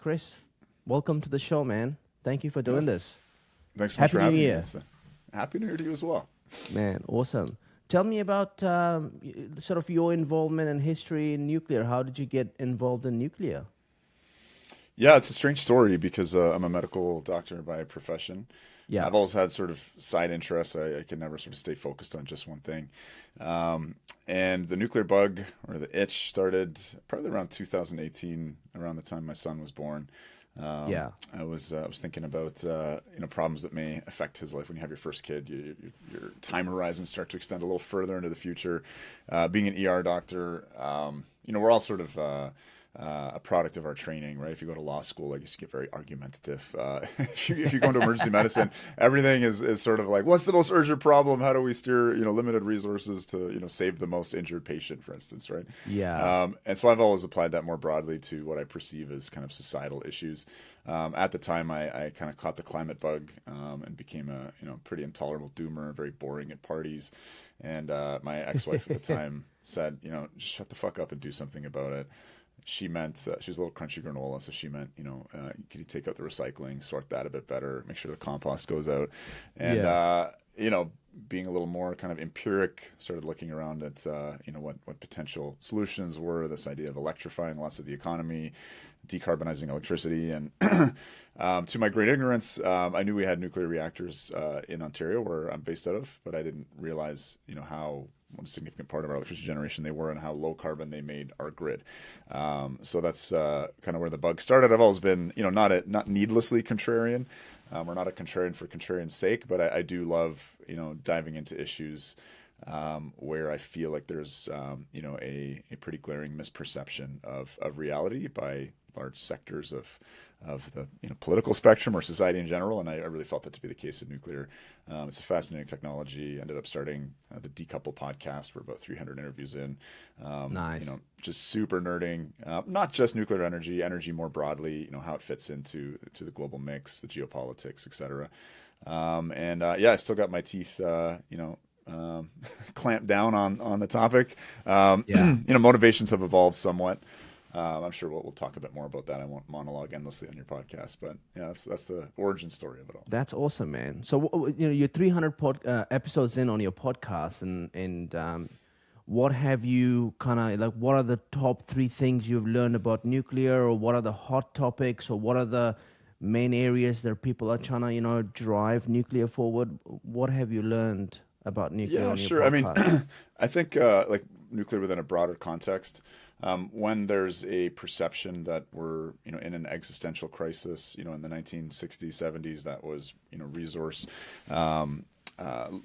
Chris, welcome to the show, man. Thank you for doing this. Thanks so much Happy for New having me. Year. It's Happy New Year to you as well. Man, awesome. Tell me about sort of your involvement and history in nuclear. How did you get involved in nuclear? Yeah, it's a strange story because I'm a medical doctor by profession. Yeah. I've always had sort of side interests. I can never sort of stay focused on just one thing. And the nuclear bug or the itch started probably around 2018, around the time my son was born. Yeah. I was thinking about problems that may affect his life when you have your first kid. Your time horizons start to extend a little further into the future. Being an ER doctor, we're all sort of a product of our training, right? If you go to law school, I guess you get very argumentative. If you go into emergency medicine, everything is sort of like, what's the most urgent problem? How do we steer, limited resources to, save the most injured patient, for instance, right? Yeah. And so I've always applied that more broadly to what I perceive as kind of societal issues. At the time, I kind of caught the climate bug and became a, pretty intolerable doomer, very boring at parties. And my ex-wife at the time said, just shut the fuck up and do something about it. She meant, she was a little crunchy granola, so she meant, could you take out the recycling, sort that a bit better, make sure the compost goes out. And, being a little more kind of empiric, started looking around at, what potential solutions were, this idea of electrifying lots of the economy, decarbonizing electricity. And to my great ignorance, I knew we had nuclear reactors in Ontario, where I'm based out of, but I didn't realize, what a significant part of our electricity generation they were and how low carbon they made our grid. So that's kind of where the bug started. I've always been, not needlessly contrarian. We're not a contrarian for contrarian's sake, but I do love, diving into issues where I feel like there's, a pretty glaring misperception of reality by large sectors of the political spectrum or society in general, and I really felt that to be the case in nuclear. It's a fascinating technology. I ended up starting the Decouple Podcast. We're about 300 interviews in. Nice. Just super nerding, not just nuclear energy more broadly. How it fits into the global mix, the geopolitics, et cetera. I still got my teeth, clamped down on the topic. Motivations have evolved somewhat. I'm sure we'll talk a bit more about that. I won't monologue endlessly on your podcast, but that's the origin story of it all. That's awesome, man. So, you're 300 episodes in on your podcast, and what have you what are the top 3 things you've learned about nuclear, or what are the hot topics, or what are the main areas that people are trying to, drive nuclear forward? What have you learned about nuclear on your sure. podcast? I mean, I think like nuclear within a broader context, when there's a perception that we're, in an existential crisis, in the 1960s, 70s, that was, resource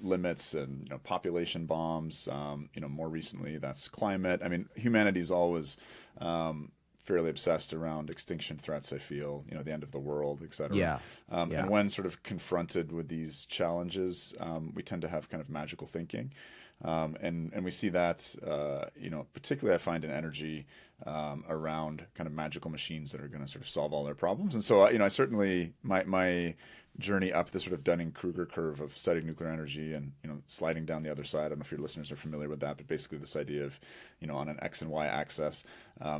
limits and, population bombs. More recently, that's climate. I mean, humanity's always fairly obsessed around extinction threats, I feel, the end of the world, et cetera. Yeah. And when sort of confronted with these challenges, we tend to have kind of magical thinking. And we see that, particularly I find in energy around kind of magical machines that are going to sort of solve all their problems. And so, I certainly, my journey up the sort of Dunning-Kruger curve of studying nuclear energy and, sliding down the other side. I don't know if your listeners are familiar with that, but basically this idea of, on an X and Y axis,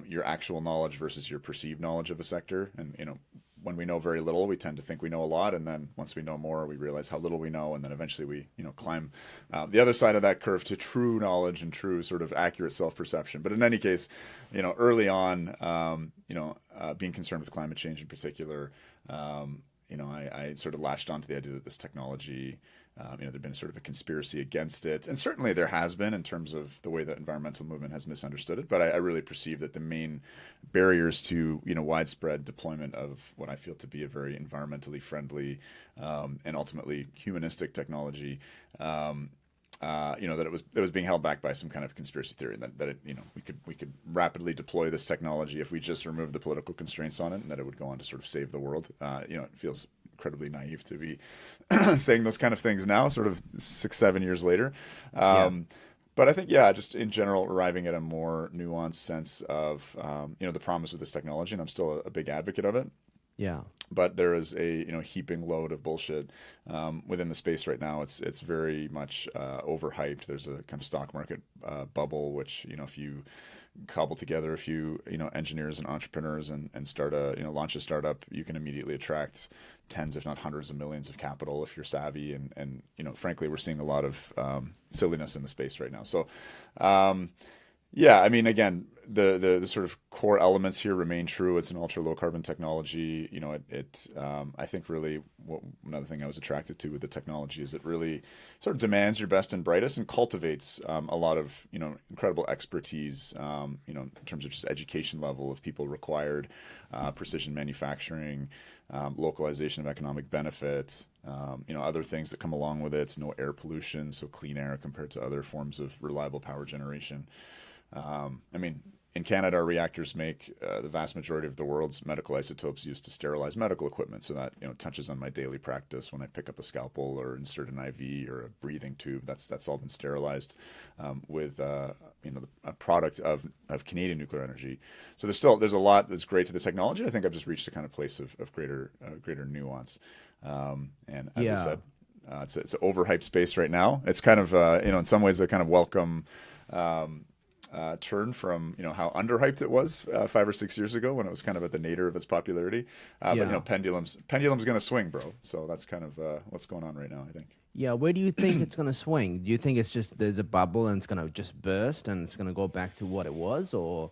your actual knowledge versus your perceived knowledge of a sector. And, when we know very little, we tend to think we know a lot. And then once we know more, we realize how little we know. And then eventually we, climb the other side of that curve to true knowledge and true sort of accurate self-perception. But in any case, early on, being concerned with climate change in particular, I sort of latched onto the idea that this technology, there'd been sort of a conspiracy against it. And certainly there has been in terms of the way the environmental movement has misunderstood it. But I really perceive that the main barriers to, widespread deployment of what I feel to be a very environmentally friendly and ultimately humanistic technology, that it was being held back by some kind of conspiracy theory, and that it, we could rapidly deploy this technology if we just removed the political constraints on it, and that it would go on to sort of save the world. It feels incredibly naive to be saying those kind of things now, sort of 6-7 years later. But I think, just in general, arriving at a more nuanced sense of, the promise of this technology, and I'm still a big advocate of it. Yeah. But there is a heaping load of bullshit within the space right now. It's very much overhyped. There's a kind of stock market bubble, which if you cobble together a few, engineers and entrepreneurs and start launch a startup, you can immediately attract tens, if not hundreds of millions of capital if you're savvy. And frankly, we're seeing a lot of silliness in the space right now. So, yeah, I mean, again, the sort of core elements here remain true. It's an ultra low carbon technology. I think really another thing I was attracted to with the technology is it really sort of demands your best and brightest and cultivates a lot of incredible expertise. In terms of just education level of people required, precision manufacturing, localization of economic benefits. Other things that come along with it. No air pollution, so clean air compared to other forms of reliable power generation. I mean, in Canada, our reactors make the vast majority of the world's medical isotopes used to sterilize medical equipment. So that touches on my daily practice when I pick up a scalpel or insert an IV or a breathing tube. That's all been sterilized with a product of Canadian nuclear energy. So there's a lot that's great to the technology. I think I've just reached a kind of place of greater nuance. And as I said, it's an overhyped space right now. It's kind of in some ways a kind of welcome. Turn from how underhyped it was 5 or 6 years ago when it was kind of at the nadir of its popularity. But pendulum's going to swing, bro. So that's kind of what's going on right now, I think. Yeah, where do you think it's going to swing? Do you think it's just there's a bubble and it's going to just burst and it's going to go back to what it was, or?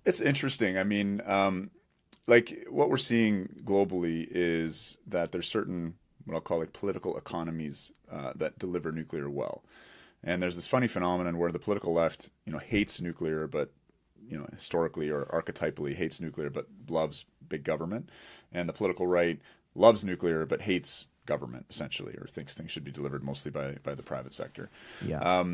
It's interesting. I mean, like what we're seeing globally is that there's certain what I'll call like political economies that deliver nuclear well. And there's this funny phenomenon where the political left, hates nuclear, but, historically or archetypally hates nuclear, but loves big government. And the political right loves nuclear, but hates government, essentially, or thinks things should be delivered mostly by the private sector. Yeah.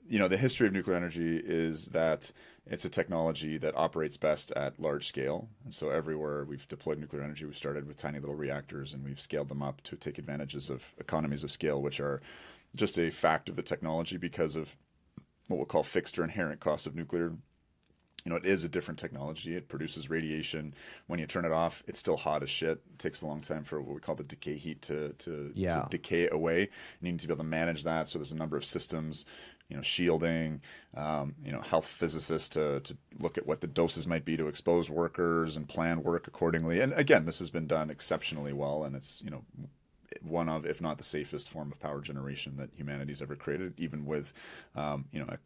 The history of nuclear energy is that it's a technology that operates best at large scale. And so everywhere we've deployed nuclear energy, we've started with tiny little reactors and we've scaled them up to take advantages of economies of scale, which are just a fact of the technology because of what we'll call fixed or inherent costs of nuclear. It is a different technology. It produces radiation. When you turn it off, it's still hot as shit. It takes a long time for what we call the decay heat to decay away. And you need to be able to manage that. So there's a number of systems, shielding, health physicists to look at what the doses might be to expose workers and plan work accordingly. And again, this has been done exceptionally well, and it's, one of, if not the safest form of power generation that humanity's ever created, even with, a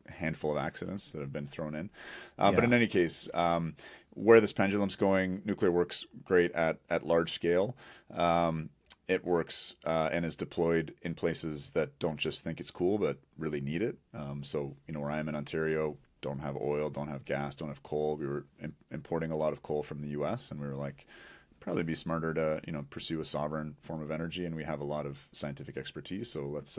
handful of accidents that have been thrown in. But in any case, where this pendulum's going, nuclear works great at large scale. It works and is deployed in places that don't just think it's cool, but really need it. So, where I am in Ontario, don't have oil, don't have gas, don't have coal. We were importing a lot of coal from the U.S. and we were like, probably be smarter to pursue a sovereign form of energy, and we have a lot of scientific expertise. So let's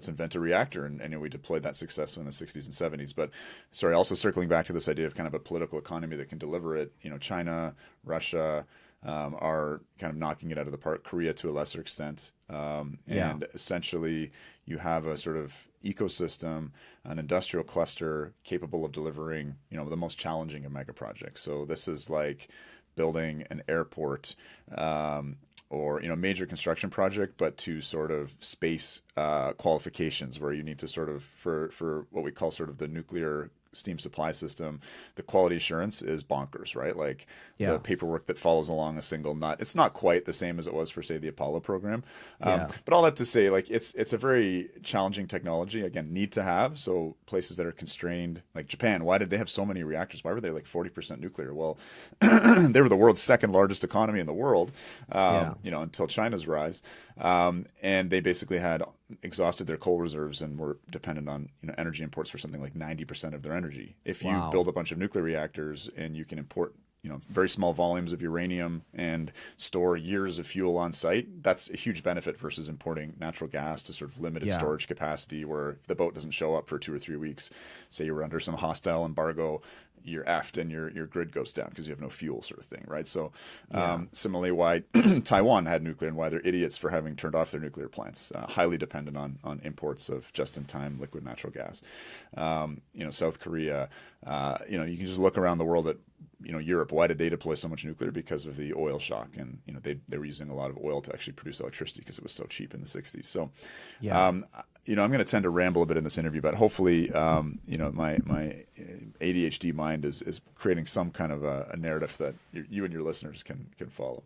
invent a reactor, and we deployed that successfully in the 60s and 70s. But sorry, also circling back to this idea of kind of a political economy that can deliver it. China, Russia are kind of knocking it out of the park. Korea to a lesser extent, and essentially you have a sort of ecosystem, an industrial cluster capable of delivering the most challenging of mega projects. So this is like building an airport or major construction project, but to sort of space qualifications where you need to sort of for what we call sort of the nuclear steam supply system, the quality assurance is bonkers, right? Like the paperwork that follows along a single nut. It's not quite the same as it was for, say, the Apollo program. But all that to say, like it's a very challenging technology. Again, need to have. So places that are constrained, like Japan, why did they have so many reactors? Why were they like 40% nuclear? Well, they were the world's second largest economy in the world, until China's rise. And they basically had exhausted their coal reserves and were dependent on energy imports for something like 90% of their energy. If you build a bunch of nuclear reactors and you can import very small volumes of uranium and store years of fuel on site, that's a huge benefit versus importing natural gas to sort of limited storage capacity, where if the boat doesn't show up for 2 or 3 weeks, say you were under some hostile embargo, you're effed and your grid goes down because you have no fuel, sort of thing, right? So similarly, why Taiwan had nuclear and why they're idiots for having turned off their nuclear plants, highly dependent on imports of just-in-time liquid natural gas. South Korea, you can just look around the world at Europe. Why did they deploy so much nuclear? Because of the oil shock, and they were using a lot of oil to actually produce electricity because it was so cheap in the 60s. So I'm going to tend to ramble a bit in this interview, but hopefully, my ADHD mind is creating some kind of a narrative that you and your listeners can follow.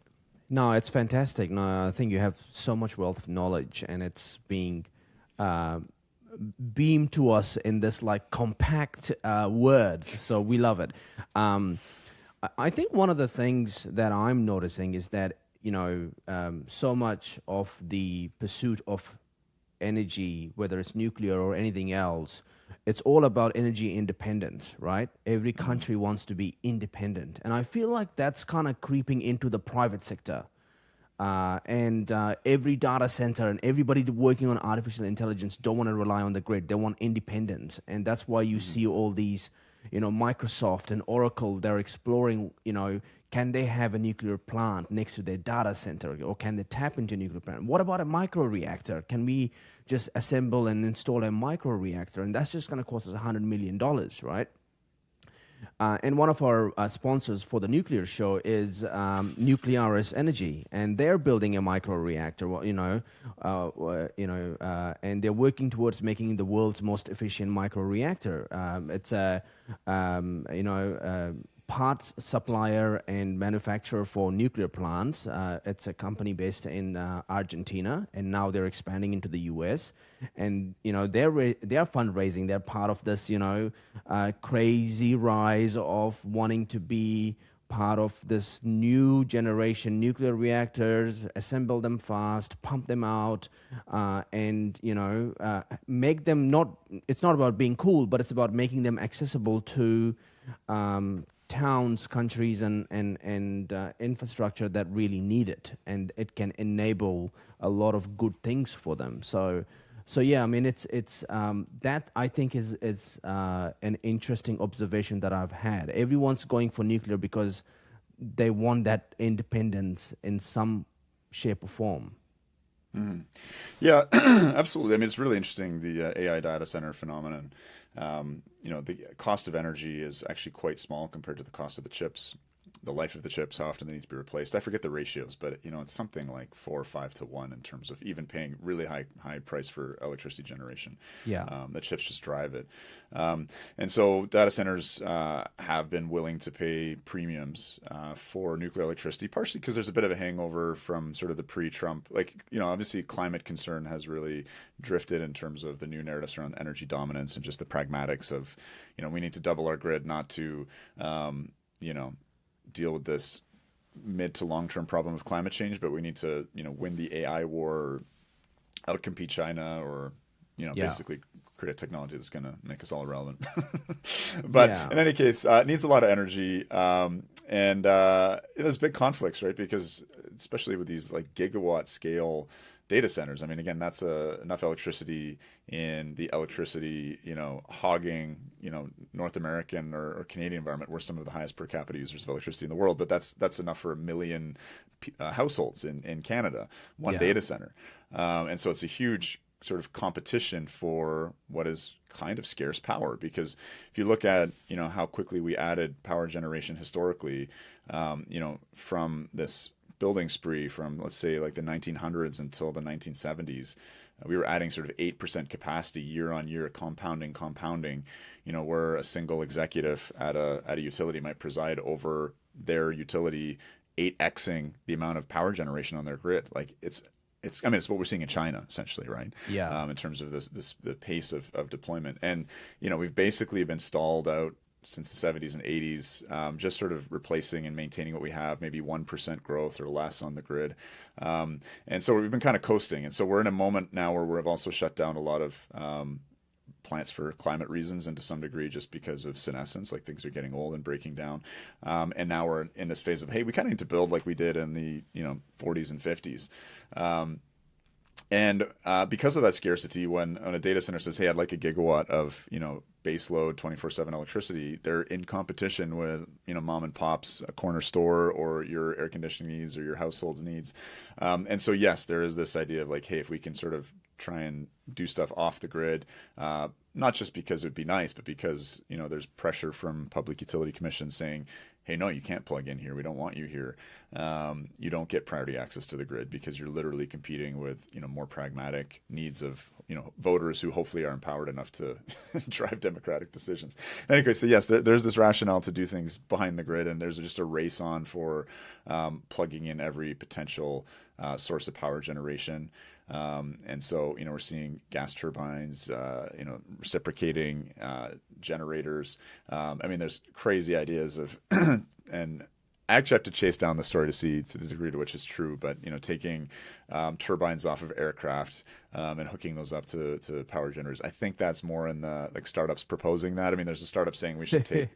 No, it's fantastic. No, I think you have so much wealth of knowledge, and it's being beamed to us in this like compact words. So we love it. I think one of the things that I'm noticing is that so much of the pursuit of energy, whether it's nuclear or anything else, it's all about energy independence, right? Every country wants to be independent. And I feel like that's kind of creeping into the private sector. And every data center and everybody working on artificial intelligence don't want to rely on the grid. They want independence. And that's why you see all these, Microsoft and Oracle, they're exploring, can they have a nuclear plant next to their data center, or can they tap into a nuclear plant? What about a micro reactor? Can we just assemble and install a micro reactor? And that's just going to cost us $100 million, right? And one of our sponsors for the nuclear show is Nuclearis Energy, and they're building a micro reactor. And they're working towards making the world's most efficient micro reactor. It's a parts supplier and manufacturer for nuclear plants. It's a company based in Argentina, and now they're expanding into the U.S. And they're fundraising. They're part of this crazy rise of wanting to be part of this new generation nuclear reactors, assemble them fast, pump them out, and make them not. It's not about being cool, but it's about making them accessible to towns, countries, and infrastructure that really need it, and it can enable a lot of good things for them. So yeah, I mean, it's that I think is an interesting observation that I've had. Everyone's going for nuclear because they want that independence in some shape or form. Mm-hmm. Yeah, absolutely. I mean, it's really interesting, the AI data center phenomenon. The cost of energy is actually quite small compared to the cost of the chips, the life of the chips, how often they need to be replaced. I forget the ratios, but it's something like 4 or 5 to 1 in terms of even paying really high price for electricity generation. Yeah. The chips just drive it. And so data centers have been willing to pay premiums for nuclear electricity, partially because there's a bit of a hangover from sort of the pre-Trump, obviously climate concern has really drifted in terms of the new narratives around energy dominance and just the pragmatics of, we need to double our grid not to, deal with this mid to long-term problem of climate change, but we need to, win the AI war, or outcompete China, or, basically create a technology that's going to make us all irrelevant. But in any case, it needs a lot of energy. And there's big conflicts, right? Because especially with these like gigawatt scale data centers, I mean, again, that's enough electricity in the electricity, hogging, North American or Canadian environment. We're some of the highest per capita users of electricity in the world, but that's enough for 1 million households in Canada, one data center. And so it's a huge sort of competition for what is kind of scarce power, because if you look at, how quickly we added power generation historically, from this building spree from, let's say, like the 1900s until the 1970s, we were adding sort of 8% capacity year on year, compounding, where a single executive at a utility might preside over their utility 8xing the amount of power generation on their grid. Like it's what we're seeing in China, essentially, right? Yeah. In terms of the pace of deployment. And, we've basically been stalled out since the 70s and 80s, just sort of replacing and maintaining what we have, maybe 1% growth or less on the grid. And so we've been kind of coasting. And so we're in a moment now where we've also shut down a lot of plants for climate reasons, and to some degree just because of senescence, like things are getting old and breaking down. And now we're in this phase of, hey, we kind of need to build like we did in the 40s and 50s. And because of that scarcity, when a data center says, hey, I'd like a gigawatt of, base load 24/7 electricity, they're in competition with, mom and pop's a corner store, or your air conditioning needs, or your household's needs. And so, yes, there is this idea of like, hey, if we can sort of try and do stuff off the grid, not just because it would be nice, but because, there's pressure from public utility commissions saying, hey, no, you can't plug in here. We don't want you here. You don't get priority access to the grid because you're literally competing with, more pragmatic needs of, voters who hopefully are empowered enough to drive democratic decisions. Anyway, so yes, there's this rationale to do things behind the grid, and there's just a race on for plugging in every potential source of power generation. And so, we're seeing gas turbines, reciprocating generators. There's crazy ideas of, and I actually have to chase down the story to see to the degree to which it's true, but, taking turbines off of aircraft and hooking those up to power generators. I think that's more in the startups proposing that. There's a startup saying we should take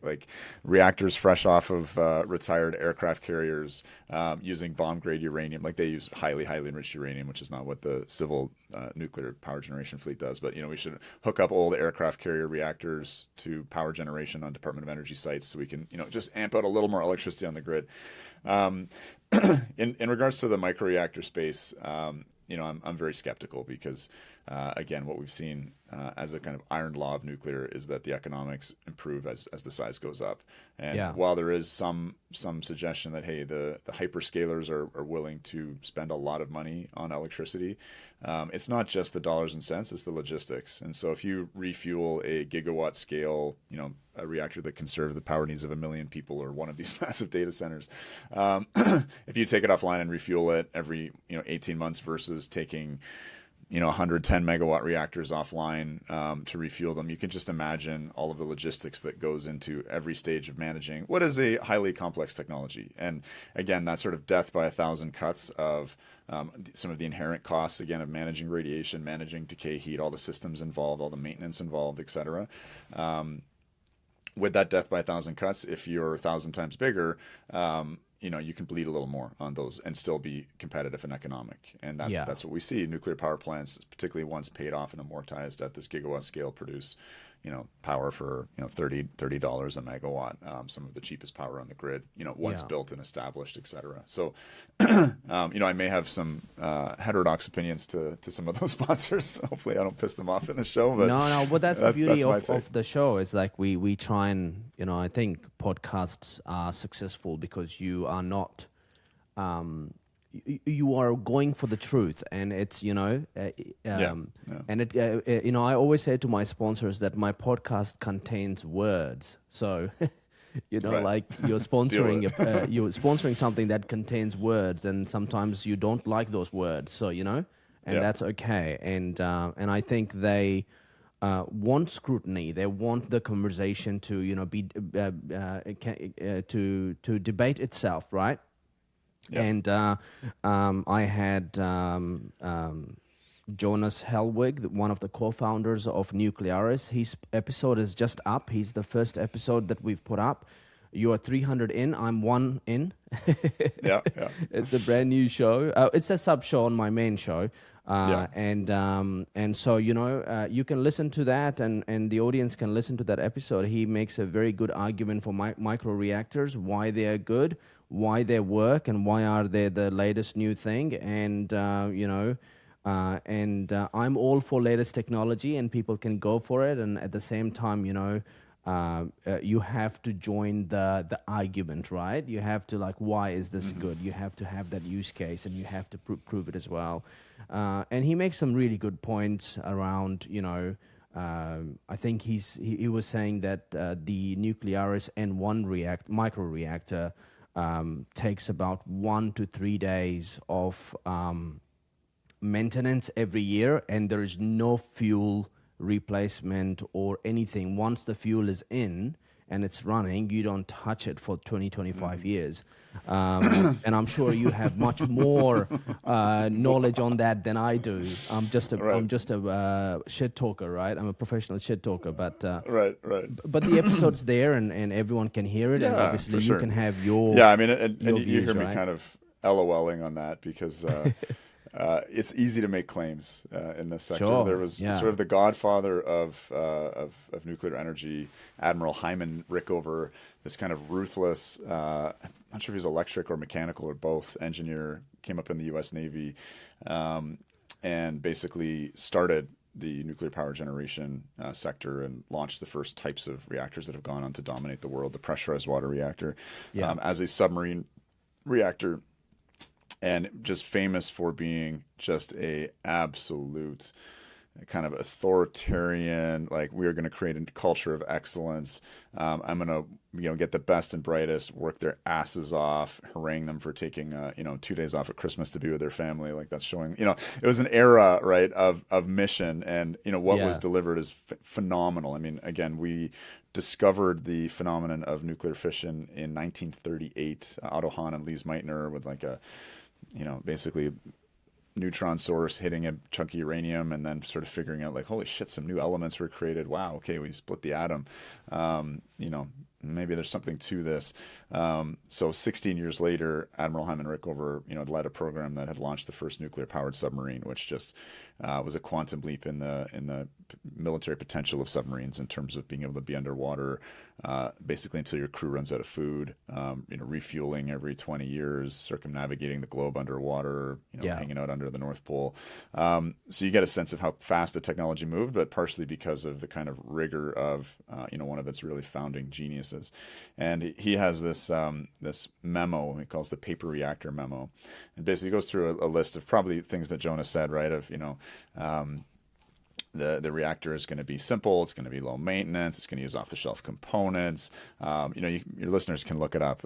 reactors fresh off of retired aircraft carriers using bomb grade uranium. They use highly enriched uranium, which is not what the civil nuclear power generation fleet does. But we should hook up old aircraft carrier reactors to power generation on Department of Energy sites so we can just amp out a little more electricity on the grid. In regards to the microreactor space, I'm very skeptical because, again, what we've seen as a kind of iron law of nuclear is that the economics improve as the size goes up. And while there is some suggestion that, hey, the hyperscalers are willing to spend a lot of money on electricity, it's not just the dollars and cents, it's the logistics. And so if you refuel a gigawatt scale, a reactor that can serve the power needs of 1 million people or one of these massive data centers, if you take it offline and refuel it every 18 months versus taking 110 megawatt reactors offline to refuel them, you can just imagine all of the logistics that goes into every stage of managing what is a highly complex technology. And again, that sort of death by 1,000 cuts of some of the inherent costs, again, of managing radiation, managing decay heat, all the systems involved, all the maintenance involved, et cetera. With that death by 1,000 cuts, if you're 1,000 times bigger, you can bleed a little more on those and still be competitive and economic. And that's what we see. Nuclear power plants, particularly once paid off and amortized at this gigawatt scale, produce power for $30 a megawatt. Some of the cheapest power on the grid, once built and established, et cetera. So, I may have some heterodox opinions to some of those sponsors. Hopefully, I don't piss them off in the show. But no, but that's the beauty of the show. It's like we try and I think podcasts are successful because you are not. You are going for the truth, and it's and it I always say to my sponsors that my podcast contains words. So like you're sponsoring something that contains words, and sometimes you don't like those words. So that's okay. And I think they want scrutiny. They want the conversation to be to debate itself, right? Yep. And I had Jonas Helwig, one of the co-founders of Nuclearis. His episode is just up. He's the first episode that we've put up. You are 300 in. I'm 1 in. Yeah. It's a brand new show. It's a sub show on my main show. And so you can listen to that, and the audience can listen to that episode. He makes a very good argument for micro reactors, why they are good, why they work, and why are they the latest new thing. And I'm all for latest technology, and people can go for it. And at the same time, you have to join the argument, right? You have to why is this good? You have to have that use case, and you have to prove it as well. And he makes some really good points around, I think he was saying that the Nuclearis N1 micro reactor takes about 1 to 3 days of maintenance every year, and there is no fuel replacement or anything. Once the fuel is in and it's running, you don't touch it for 25 years. And I'm sure you have much more knowledge on that than I do. I'm just a shit talker, right? I'm a professional shit talker, but right. But the episode's there, and everyone can hear it, and obviously you can have your and your you views, hear me right? kind of LOLing on that because it's easy to make claims in this sector. Sure, There was sort of the godfather of nuclear energy, Admiral Hyman Rickover, this kind of ruthless, I'm not sure if he's electric or mechanical or both, engineer, came up in the U.S. Navy, and basically started the nuclear power generation sector and launched the first types of reactors that have gone on to dominate the world, the pressurized water reactor, as a submarine reactor, and just famous for being just a absolute kind of authoritarian, like, we are going to create a culture of excellence. I'm going to, get the best and brightest, work their asses off, harangue them for taking, 2 days off at Christmas to be with their family. Like, that's showing, it was an era, right, of mission, and, what was delivered is phenomenal. I mean, again, we discovered the phenomenon of nuclear fission in 1938, Otto Hahn and Lise Meitner, with like a, basically neutron source hitting a chunky uranium, and then sort of figuring out, like, holy shit, some new elements were created. Wow, okay, we split the atom. Maybe there's something to this. So 16 years later, Admiral Hyman Rickover, led a program that had launched the first nuclear-powered submarine, which just was a quantum leap in the military potential of submarines in terms of being able to be underwater, basically until your crew runs out of food, refueling every 20 years, circumnavigating the globe underwater, hanging out under the North Pole. So you get a sense of how fast the technology moved, but partially because of the kind of rigor of, one of its really founding geniuses. And he has this memo he calls the paper reactor memo, and basically goes through a list of probably things that Jonah said, right? Of the reactor is going to be simple, it's going to be low maintenance, it's going to use off the shelf components. Your listeners can look it up.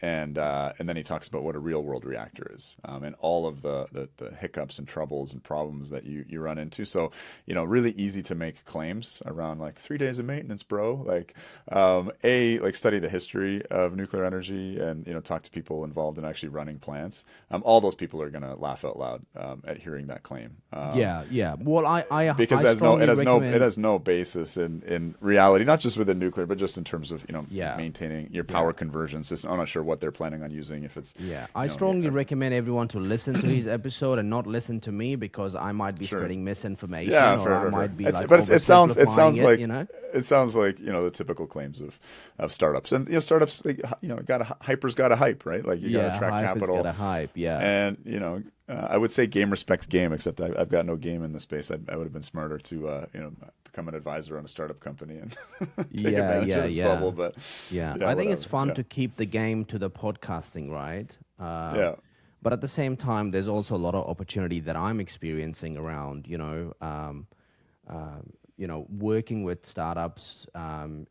And then he talks about what a real world reactor is, and all of the hiccups and troubles and problems that you run into. So, really easy to make claims around, like, 3 days of maintenance, bro. Like, study the history of nuclear energy and, talk to people involved in actually running plants. All those people are going to laugh out loud at hearing that claim. Well, I because it has no basis in reality, not just within nuclear, but just in terms of maintaining your power conversion system. I'm not sure what they're planning on using. If it's I strongly recommend everyone to listen to his episode and not listen to me, because I might be spreading misinformation, or I might be it sounds like it sounds like the typical claims of startups, and startups, hyper's got a hype, right? Like, you got to attract capital, got a hype, and I would say game respects game, except I've got no game in the space. I would have been smarter to become an advisor on a startup company and take advantage of this bubble. But I think it's fun to keep the game to the podcasting, right? But at the same time, there's also a lot of opportunity that I'm experiencing around, working with startups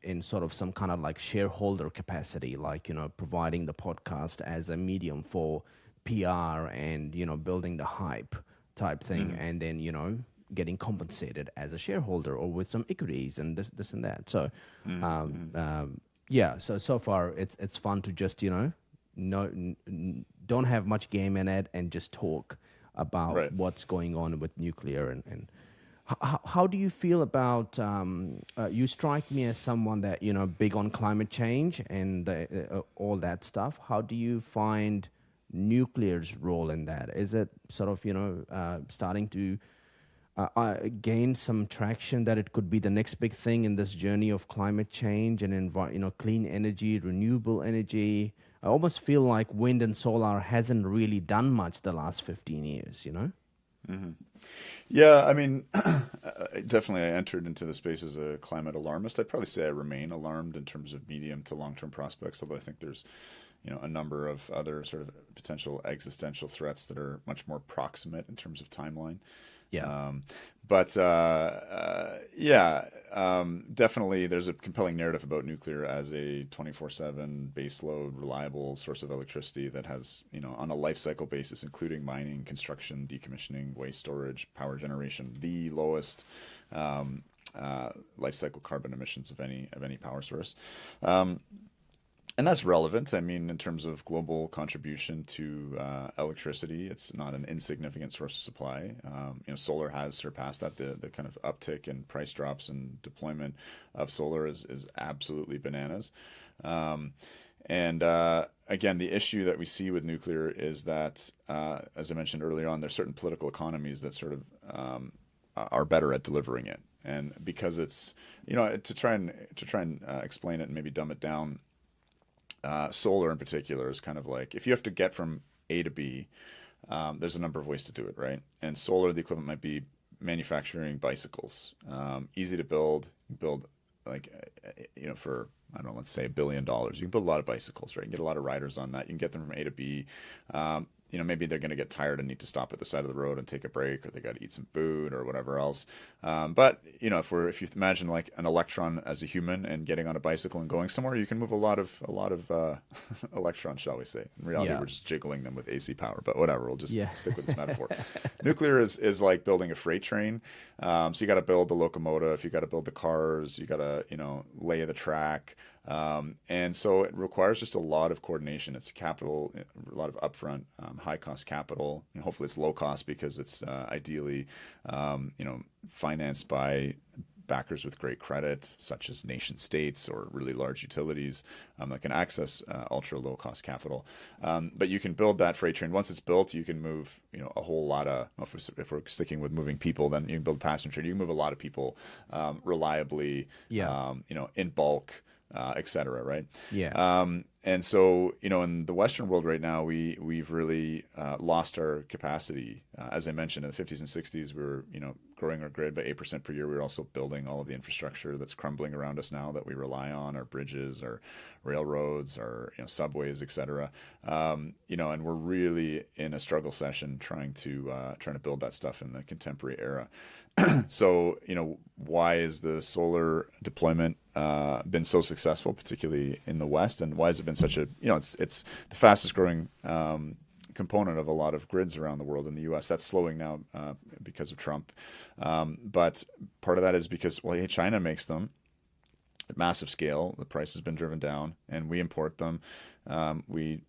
in sort of some kind of like shareholder capacity, like, providing the podcast as a medium for PR and, building the hype type thing, and then, getting compensated as a shareholder or with some equities and this and that. So, so far it's fun to just, don't have much game in it and just talk about what's going on with nuclear. And how do you feel about, you strike me as someone that, big on climate change and all that stuff. How do you find nuclear's role in that? Is it sort of, starting to gain some traction that it could be the next big thing in this journey of climate change and clean energy, renewable energy? I almost feel like wind and solar hasn't really done much the last 15 years, Mm-hmm. Yeah, I mean, definitely I entered into the space as a climate alarmist. I'd probably say I remain alarmed in terms of medium to long-term prospects, although I think there's a number of other sort of potential existential threats that are much more proximate in terms of timeline. Definitely there's a compelling narrative about nuclear as a 24/7 baseload, reliable source of electricity that has, on a life cycle basis, including mining, construction, decommissioning, waste storage, power generation, the lowest life cycle carbon emissions of any power source. And that's relevant. I mean, in terms of global contribution to electricity, it's not an insignificant source of supply. Solar has surpassed that. The kind of uptick in price drops and deployment of solar is absolutely bananas. Again, the issue that we see with nuclear is that, as I mentioned earlier on, there's certain political economies that sort of are better at delivering it. And because it's, to try and explain it and maybe dumb it down, solar in particular is kind of like, if you have to get from A to B, there's a number of ways to do it, right? And solar, the equivalent might be manufacturing bicycles. Easy to build. Build like for I don't know, let's say $1 billion. You can build a lot of bicycles, right? You can get a lot of riders on that. You can get them from A to B. Maybe they're going to get tired and need to stop at the side of the road and take a break, or they got to eat some food or whatever else. But if you imagine like an electron as a human and getting on a bicycle and going somewhere, you can move a lot of electrons, shall we say? In reality, we're just jiggling them with AC power, but whatever. We'll just stick with this metaphor. Nuclear is like building a freight train. So you got to build the locomotive, you got to build the cars, you got to lay the track. And so it requires just a lot of coordination. It's capital, a lot of upfront, high cost capital. Hopefully it's low cost because it's ideally, financed by backers with great credit, such as nation states or really large utilities that can access ultra low cost capital. But you can build that freight train. Once it's built, you can move a whole lot of. If we're sticking with moving people, then you can build a passenger train. You can move a lot of people reliably. In bulk. Et cetera, right? Yeah. And so, in the Western world right now, we've really lost our capacity. As I mentioned, in the 50s and 60s, we were, growing our grid by 8% per year. We were also building all of the infrastructure that's crumbling around us now that we rely on, our bridges, our railroads, our subways, et cetera. And we're really in a struggle session trying to build that stuff in the contemporary era. So, why is the solar deployment been so successful, particularly in the West, and why has it been such a, it's the fastest growing component of a lot of grids around the world. In the U.S. That's slowing now because of Trump, but part of that is because China makes them at massive scale. The price has been driven down, and we import them. We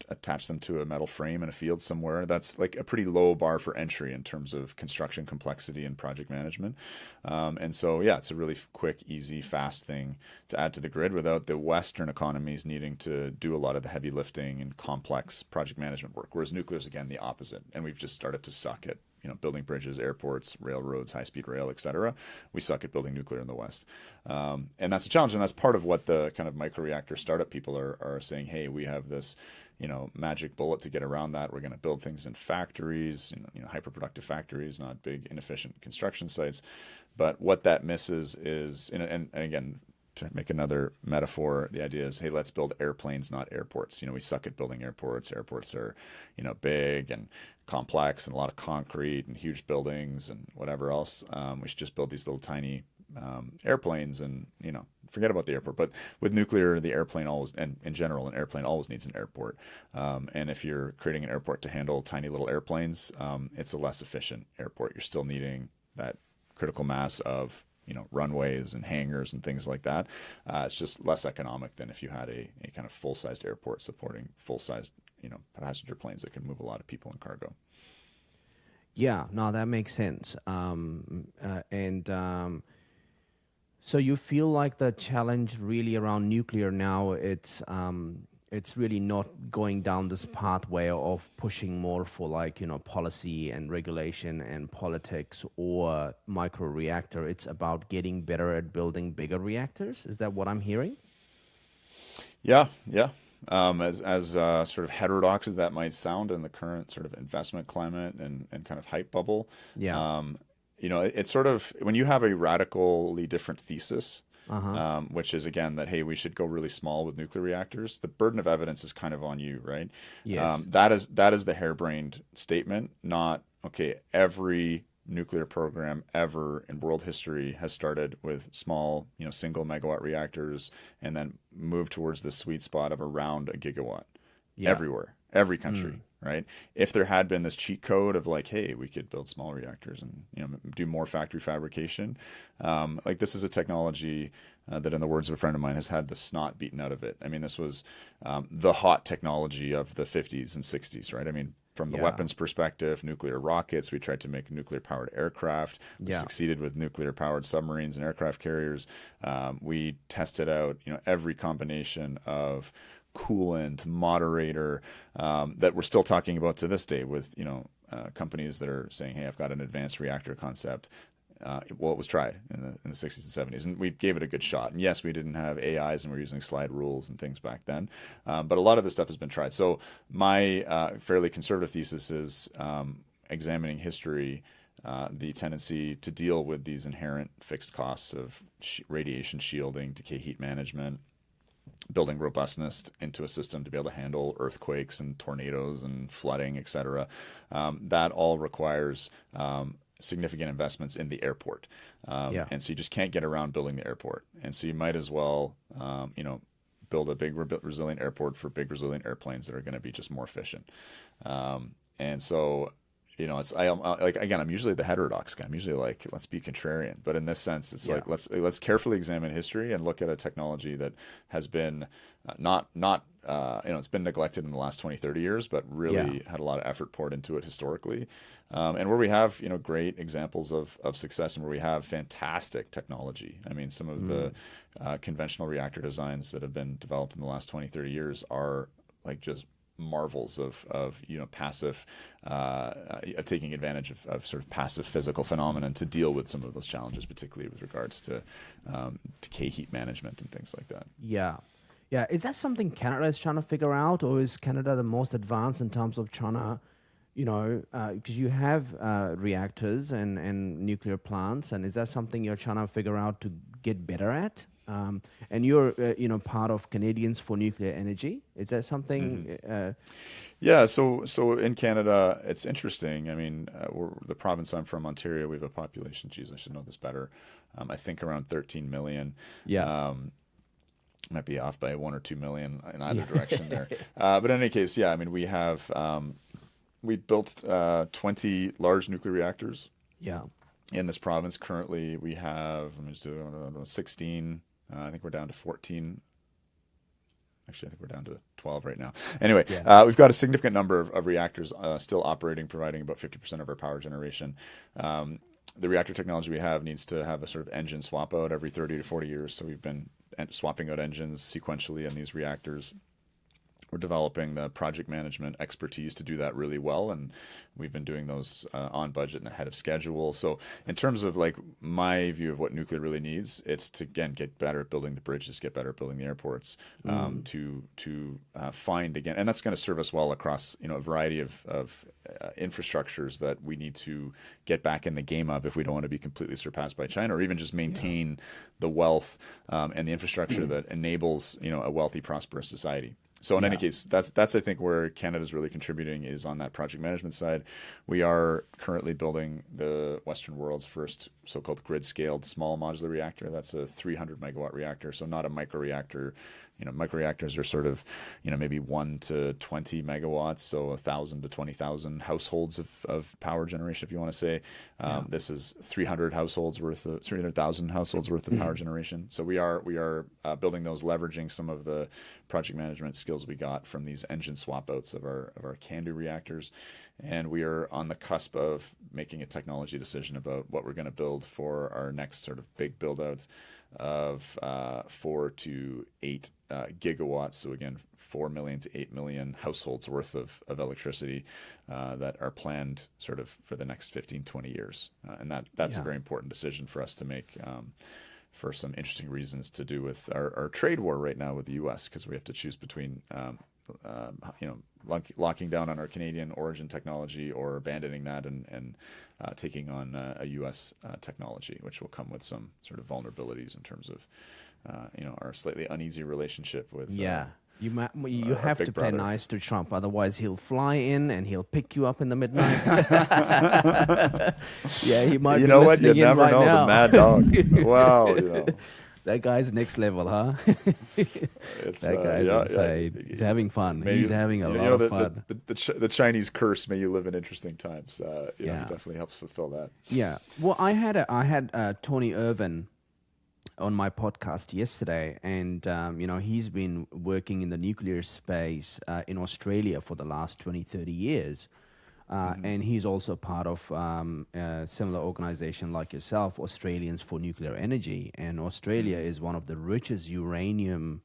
attach them to a metal frame in a field somewhere. That's like a pretty low bar for entry in terms of construction complexity and project management. And so, it's a really quick, easy, fast thing to add to the grid without the Western economies needing to do a lot of the heavy lifting and complex project management work. Whereas nuclear is, again, the opposite. And we've just started to suck at building bridges, airports, railroads, high-speed rail, et cetera. We suck at building nuclear in the West. And that's a challenge. And that's part of what the kind of microreactor startup people are saying, hey, we have this magic bullet to get around that. We're going to build things in factories, hyper-productive factories, not big, inefficient construction sites. But what that misses is, and again, to make another metaphor, the idea is, hey, let's build airplanes, not airports. We suck at building airports. Airports are, big and complex and a lot of concrete and huge buildings and whatever else. We should just build these little tiny airplanes and, forget about the airport. But with nuclear, the airplane always, and in general, an airplane always needs an airport. And if you're creating an airport to handle tiny little airplanes, it's a less efficient airport. You're still needing that critical mass of runways and hangars and things like that. It's just less economic than if you had a kind of full-sized airport supporting full-sized, passenger planes that can move a lot of people and cargo. Yeah, no, that makes sense. So you feel like the challenge really around nuclear now, it's really not going down this pathway of pushing more for policy and regulation and politics or micro reactor. It's about getting better at building bigger reactors. Is that what I'm hearing? Yeah. As sort of heterodox as that might sound in the current sort of investment climate and kind of hype bubble. Yeah. It's sort of when you have a radically different thesis, which is, again, that, hey, we should go really small with nuclear reactors. The burden of evidence is kind of on you, right? Yes. That is the harebrained statement, not, okay, every nuclear program ever in world history has started with small, single megawatt reactors and then moved towards the sweet spot of around a gigawatt everywhere, every country. Right? If there had been this cheat code of like, hey, we could build small reactors and do more factory fabrication, this is a technology that, in the words of a friend of mine, has had the snot beaten out of it. I mean, this was the hot technology of the 50s and 60s, right? I mean, from the weapons perspective, nuclear rockets, we tried to make nuclear-powered aircraft. We succeeded with nuclear-powered submarines and aircraft carriers. We tested out, every combination of coolant, moderator, that we're still talking about to this day with, companies that are saying, hey, I've got an advanced reactor concept. It was tried in the 60s and 70s, and we gave it a good shot. And yes, we didn't have AIs and we were using slide rules and things back then, but a lot of this stuff has been tried. So my fairly conservative thesis is examining history the tendency to deal with these inherent fixed costs of radiation shielding, decay heat management, building robustness into a system to be able to handle earthquakes and tornadoes and flooding, et cetera. That all requires significant investments in the airport. And so you just can't get around building the airport. And so you might as well, build a big resilient airport for big resilient airplanes that are going to be just more efficient. And so, I'm usually the heterodox guy. I'm usually like, let's be contrarian. But in this sense, it's like, let's carefully examine history and look at a technology that has been it's been neglected in the last 20, 30 years, but really had a lot of effort poured into it historically. And where we have, great examples of success and where we have fantastic technology. I mean, some of the conventional reactor designs that have been developed in the last 20, 30 years are like just marvels of passive, of taking advantage of sort of passive physical phenomenon to deal with some of those challenges, particularly with regards to decay heat management and things like that. Yeah. Is that something Canada is trying to figure out, or is Canada the most advanced in terms of trying to, because you have reactors and nuclear plants, and is that something you're trying to figure out to get better at? And you're, part of Canadians for Nuclear Energy. Is that something? Yeah. So in Canada, it's interesting. I mean, the province I'm from, Ontario, we have a population. Geez, I should know this better. I think around 13 million. Yeah. Might be off by 1 or 2 million in either direction there. But in any case, I mean, we have we built 20 large nuclear reactors. Yeah. In this province, currently we have 16. I think we're down to 14. Actually, I think we're down to 12 right now. Anyway, we've got a significant number of reactors still operating, providing about 50% of our power generation. The reactor technology we have needs to have a sort of engine swap out every 30 to 40 years. So we've been swapping out engines sequentially in these reactors. We're developing the project management expertise to do that really well, and we've been doing those on budget and ahead of schedule. So in terms of like my view of what nuclear really needs, it's to, again, get better at building the bridges, get better at building the airports, to find, again, and that's going to serve us well across a variety of infrastructures that we need to get back in the game of if we don't want to be completely surpassed by China, or even just maintain the wealth and the infrastructure that enables a wealthy, prosperous society. So in any case, that's I think where Canada's really contributing is on that project management side. We are currently building the Western world's first so-called grid-scaled small modular reactor. That's a 300 megawatt reactor, so not a microreactor. Microreactors are sort of, maybe 1 to 20 megawatts, so 1,000 to 20,000 households of power generation, if you want to say. This is 300,000 households worth of power generation. So we are building those, leveraging some of the project management skills we got from these engine swap outs of our CANDU reactors. And we are on the cusp of making a technology decision about what we're going to build for our next sort of big build outs of 4 to 8 gigawatts. So again, 4 million to 8 million households worth of electricity that are planned sort of for the next 15, 20 years. And that's a very important decision for us to make for some interesting reasons to do with our trade war right now with the U.S., because we have to choose between locking down on our Canadian origin technology or abandoning that and taking on a U.S. technology, which will come with some sort of vulnerabilities in terms of our slightly uneasy relationship with you have to play nice to Trump, otherwise he'll fly in and he'll pick you up in the midnight. He might. You know what? You never know. The mad dog. Wow. That guy's next level, huh? That guy's insane. Yeah. He's having fun. He's having a lot of fun. The Chinese curse, may you live in interesting times. It definitely helps fulfill that. Yeah. Well, I had Tony Irvin on my podcast yesterday, and he's been working in the nuclear space in Australia for the last 20, 30 years. And he's also part of a similar organization like yourself, Australians for Nuclear Energy. And Australia is one of the richest uranium,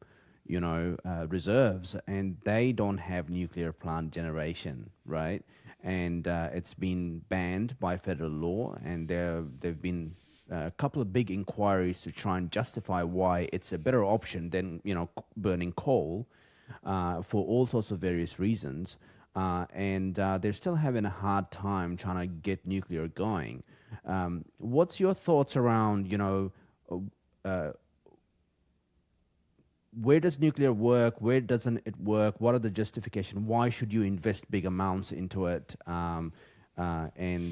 reserves, and they don't have nuclear plant generation, right? And it's been banned by federal law, and there've been a couple of big inquiries to try and justify why it's a better option than burning coal for all sorts of various reasons. and they're still having a hard time trying to get nuclear going. What's your thoughts around, uh, where does nuclear work? Where doesn't it work? What are the justification? Why should you invest big amounts into it? And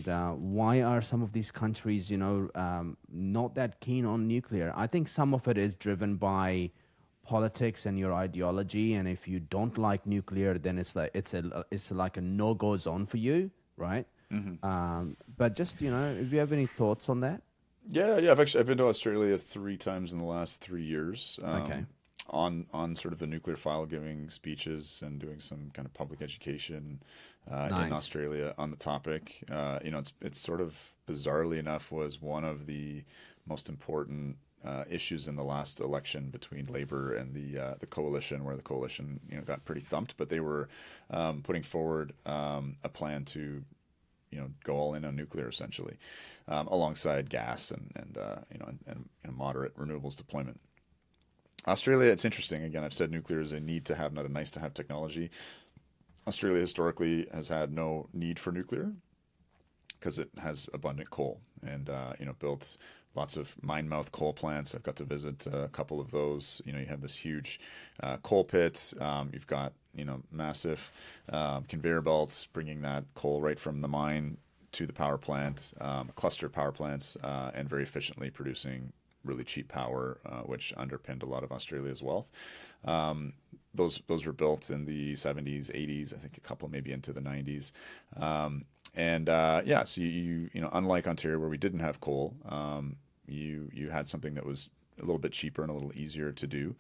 why are some of these countries, not that keen on nuclear? I think some of it is driven by politics and your ideology. And if you don't like nuclear, then it's like a no-go zone for you, right? But just if you have any thoughts on that. Yeah. I've been to Australia 3 times in the last 3 years. Okay. On sort of the nuclear file, giving speeches and doing some kind of public education Nice. in Australia on the topic. It's sort of bizarrely enough was one of the most important issues in the last election between Labor and the coalition, where the coalition got pretty thumped, but they were putting forward a plan to go all in on nuclear essentially, alongside gas and moderate renewables deployment. Australia, it's interesting. Again, I've said nuclear is a need to have, not a nice to have technology. Australia historically has had no need for nuclear because it has abundant coal and built lots of mine mouth coal plants. I've got to visit a couple of those. You have this huge coal pit. You've got massive conveyor belts bringing that coal right from the mine to the power plant, cluster of power plants, and very efficiently producing really cheap power, which underpinned a lot of Australia's wealth. Those were built in the 70s, 80s, I think a couple maybe into the 90s. So you unlike Ontario where we didn't have coal, you had something that was a little bit cheaper and a little easier to do.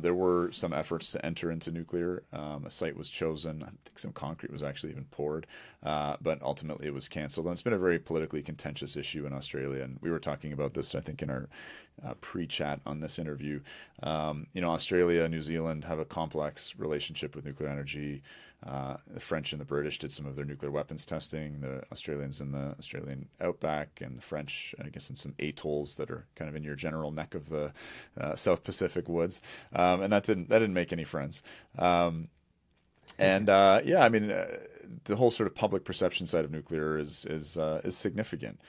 There were some efforts to enter into nuclear. A site was chosen. I think some concrete was actually even poured, but ultimately it was canceled. And it's been a very politically contentious issue in Australia. And we were talking about this, I think, in our pre-chat on this interview. Australia, New Zealand have a complex relationship with nuclear energy. The French and the British did some of their nuclear weapons testing, the Australians in the Australian outback, and the French, I guess, in some atolls that are kind of in your general neck of the South Pacific woods. And that didn't make any friends. The whole sort of public perception side of nuclear is significant.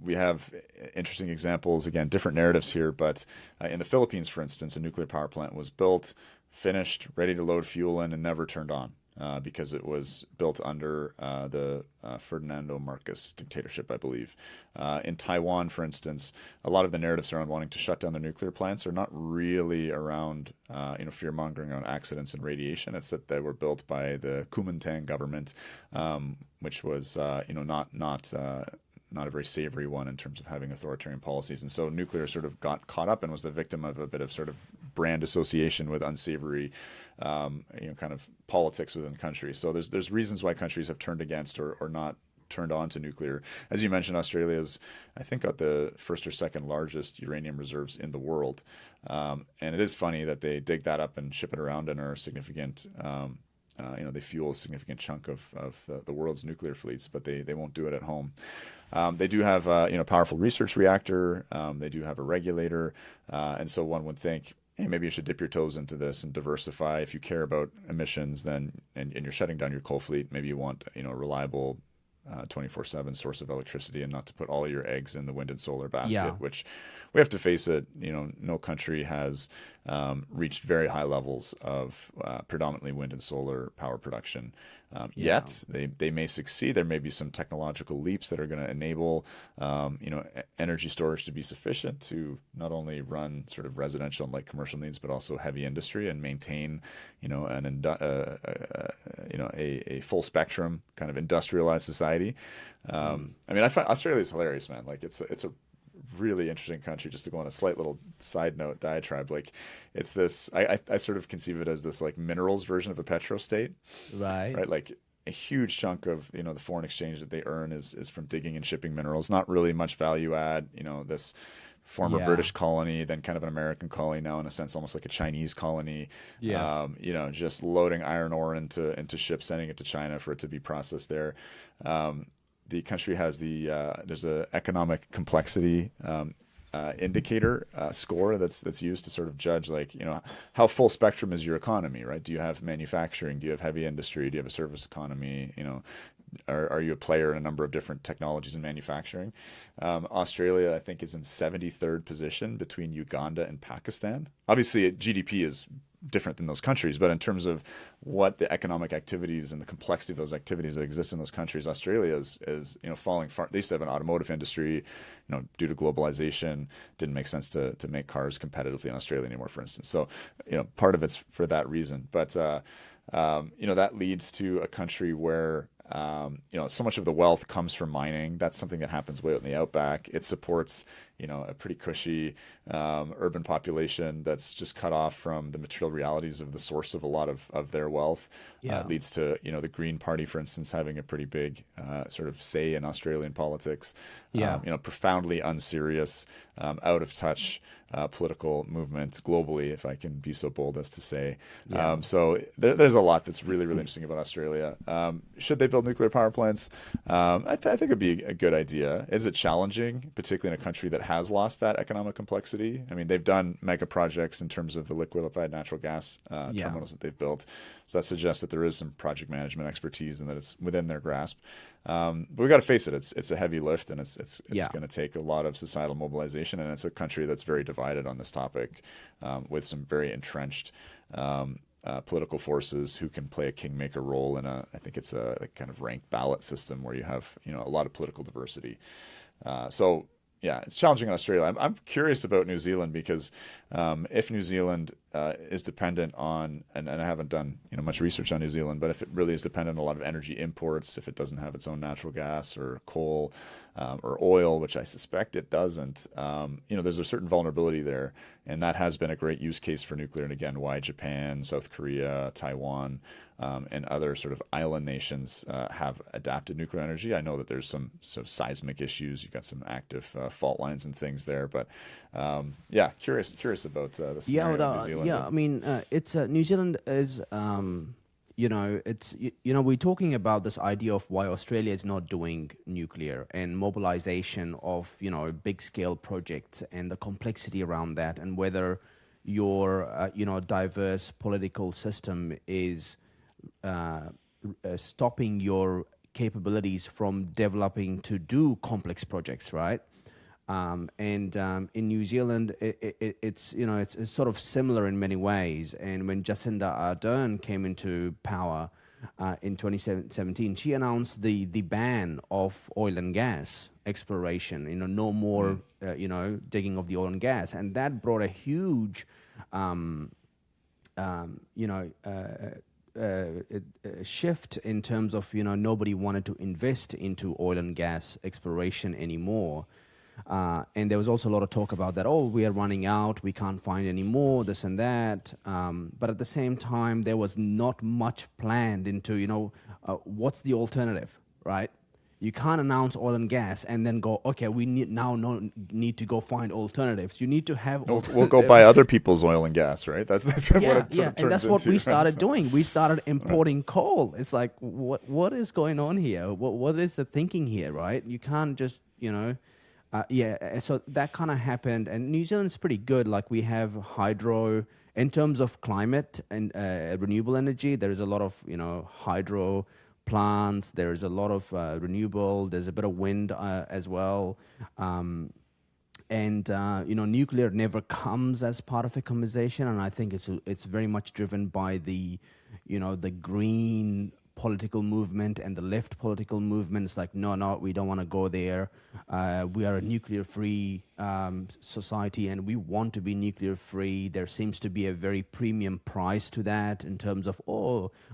We have interesting examples, again, different narratives here, but in the Philippines, for instance, a nuclear power plant was built, finished, ready to load fuel in, and never turned on because it was built under the Ferdinando Marcos dictatorship, I believe. In Taiwan, for instance, a lot of the narratives around wanting to shut down their nuclear plants are not really around fear-mongering around accidents and radiation. It's that they were built by the Kuomintang government, which was not a very savory one in terms of having authoritarian policies. And so nuclear sort of got caught up and was the victim of a bit of sort of brand association with unsavory, kind of politics within countries. So there's reasons why countries have turned against or not turned on to nuclear. As you mentioned, Australia's, I think, got the first or second largest uranium reserves in the world. And it is funny that they dig that up and ship it around and are significant. They fuel a significant chunk of the world's nuclear fleets, but they won't do it at home. They do have a powerful research reactor. They do have a regulator, and so one would think, hey, maybe you should dip your toes into this and diversify. If you care about emissions, then and you're shutting down your coal fleet, maybe you want a reliable 24/7 source of electricity and not to put all your eggs in the wind and solar basket, which we have to face it. No country has reached very high levels of predominantly wind and solar power production yet. They may succeed. There may be some technological leaps that are going to enable energy storage to be sufficient to not only run sort of residential and light commercial needs, but also heavy industry and maintain a full spectrum kind of industrialized society. I find Australia is hilarious, man. Like it's a really interesting country. Just to go on a slight little side note diatribe, like it's this. I sort of conceive it as this like minerals version of a petrostate, right? Like a huge chunk of the foreign exchange that they earn is from digging and shipping minerals. Not really much value add. This former British colony, then kind of an American colony, now in a sense almost like a Chinese colony. Just loading iron ore into ships, sending it to China for it to be processed there. The country has there's a economic complexity indicator score that's used to sort of judge, like, how full spectrum is your economy, right? Do you have manufacturing? Do you have heavy industry? Do you have a service economy? Are you a player in a number of different technologies in manufacturing? Australia, I think, is in 73rd position between Uganda and Pakistan. Obviously, GDP is different than those countries, but in terms of what the economic activities and the complexity of those activities that exist in those countries, Australia is falling far. They used to have an automotive industry, due to globalization, didn't make sense to make cars competitively in Australia anymore, for instance. So, part of it's for that reason. But that leads to a country where so much of the wealth comes from mining. That's something that happens way out in the outback. It supports, a pretty cushy urban population that's just cut off from the material realities of the source of a lot of their wealth. It leads to, the Green Party, for instance, having a pretty big sort of say in Australian politics. Profoundly unserious, out of touch political movement globally, if I can be so bold as to say. So there's a lot that's really, really interesting about Australia. Should they build nuclear power plants? I think it'd be a good idea. Is it challenging, particularly in a country that has lost that economic complexity? I mean, they've done mega projects in terms of the liquefied natural gas terminals that they've built. So that suggests that there is some project management expertise and that it's within their grasp. But we got to face it. It's a heavy lift, and it's going to take a lot of societal mobilization. And it's a country that's very divided on this topic, with some very entrenched political forces who can play a kingmaker role in I think it's a kind of ranked ballot system where you have a lot of political diversity. So yeah, it's challenging in Australia. I'm curious about New Zealand because if New Zealand is dependent on, and I haven't done much research on New Zealand, but if it really is dependent on a lot of energy imports, if it doesn't have its own natural gas or coal or oil, which I suspect it doesn't, there's a certain vulnerability there, and that has been a great use case for nuclear. And again, why Japan, South Korea, Taiwan, and other sort of island nations have adapted nuclear energy. I know that there's some sort of seismic issues. You've got some active fault lines and things there, but curious about the scenario in New Zealand. I mean, it's New Zealand is, we're talking about this idea of why Australia is not doing nuclear and mobilization of, big scale projects and the complexity around that, and whether your, diverse political system is stopping your capabilities from developing to do complex projects, right? In New Zealand, it's sort of similar in many ways. And when Jacinda Ardern came into power in 2017, she announced the ban of oil and gas exploration. No more digging of the oil and gas, and that brought a huge shift in terms of nobody wanted to invest into oil and gas exploration anymore. And there was also a lot of talk about that, we are running out, we can't find any more, this and that. But at the same time, there was not much planned into, what's the alternative, right? You can't announce oil and gas and then go, okay, we need to go find alternatives. You need to have We'll go buy other people's oil and gas, right? That's what it sort of turns and that's what into, we started right? doing. We started importing coal. It's like, what is going on here? What is the thinking here, right? You can't just, so that kind of happened. And New Zealand's pretty good. Like, we have hydro in terms of climate and renewable energy. There is a lot of, hydro plants. There's a lot of renewable. There's a bit of wind as well. Nuclear never comes as part of a conversation. And I think it's very much driven by the green political movement and the left political movements. Like, no, we don't want to go there. We are a nuclear-free society, and we want to be nuclear-free. There seems to be a very premium price to that in terms of,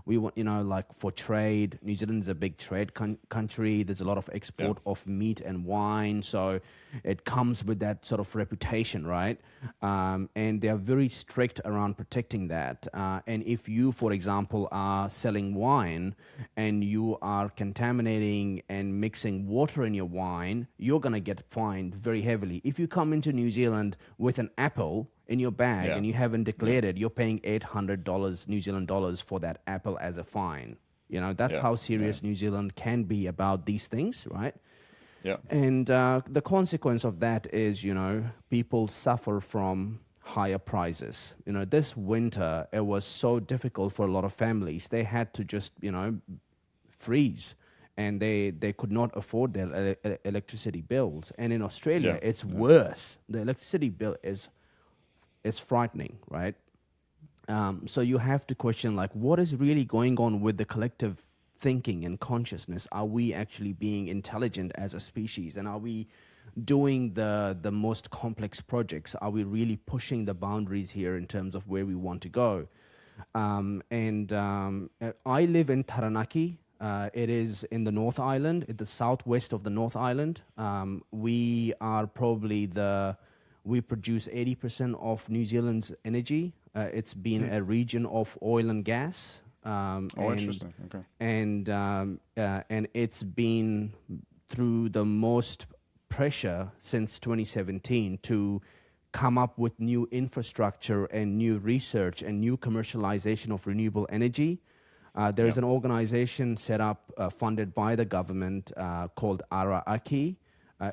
we want, like for trade. New Zealand is a big trade country. There's a lot of export of meat and wine, so it comes with that sort of reputation, right? And they are very strict around protecting that. And if you, for example, are selling wine and you are contaminating and mixing water in your wine, you're going to get fined very heavily. If you come into New Zealand with an apple in your bag and you haven't declared it, you're paying $800 New Zealand dollars for that apple as a fine. That's how serious New Zealand can be about these things, right? Yeah. And the consequence of that is, people suffer from higher prices. This winter, it was so difficult for a lot of families. They had to just, freeze, and they could not afford their electricity bills. And in Australia, it's worse. The electricity bill is frightening, right? So you have to question, like, what is really going on with the collective thinking and consciousness? Are we actually being intelligent as a species? And are we doing the most complex projects? Are we really pushing the boundaries here in terms of where we want to go? I live in Taranaki. It is in the North Island, at the southwest of the North Island. We are probably we produce 80% of New Zealand's energy. It's been a region of oil and gas. Interesting. Okay. And it's been through the most pressure since 2017 to come up with new infrastructure and new research and new commercialization of renewable energy. There is an organization set up, funded by the government, called Araaki.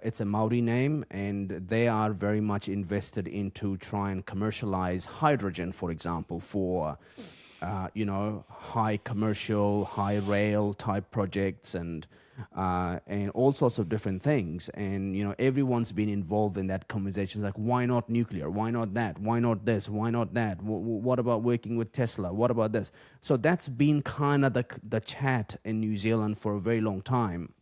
It's a Maori name, and they are very much invested into try and commercialize hydrogen, for example, for high commercial, high rail type projects, and all sorts of different things. And everyone's been involved in that conversation. It's like, why not nuclear? Why not that? Why not this? Why not that? What about working with Tesla? What about this? So that's been kind of the chat in New Zealand for a very long time.